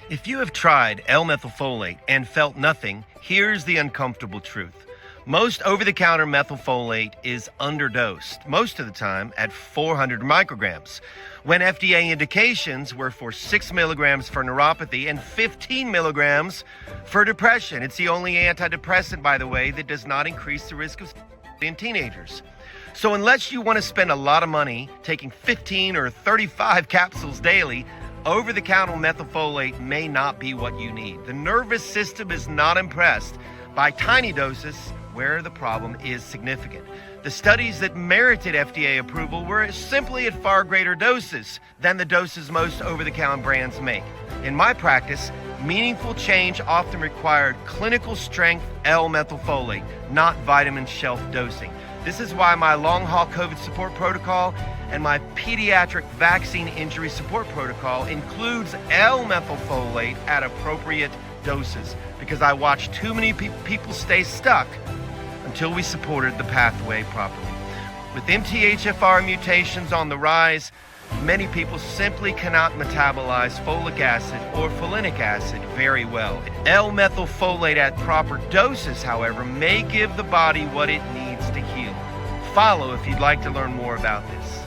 If you have tried L-methylfolate and felt nothing, here's the uncomfortable truth. Most over-the-counter methylfolate is underdosed, most of the time at 400 micrograms, when FDA indications were for 6 milligrams for neuropathy and 15 milligrams for depression. It's the only antidepressant, by the way, that does not increase the risk of in teenagers. So unless you want to spend a lot of money taking 15 or 35 capsules daily, over-the-counter methylfolate may not be what you need. The nervous system is not impressed by tiny doses where the problem is significant. The studies that merited FDA approval were simply at far greater doses than the doses most over-the-counter brands make. In my practice, meaningful change often required clinical strength L-methylfolate, not vitamin shelf dosing. This is why my long-haul COVID support protocol and my pediatric vaccine injury support protocol includes L-methylfolate at appropriate doses, because I watched too many people stay stuck until we supported the pathway properly. With MTHFR mutations on the rise, many people simply cannot metabolize folic acid or folinic acid very well. L-methylfolate at proper doses, however, may give the body what it needs to heal. Follow if you'd like to learn more about this.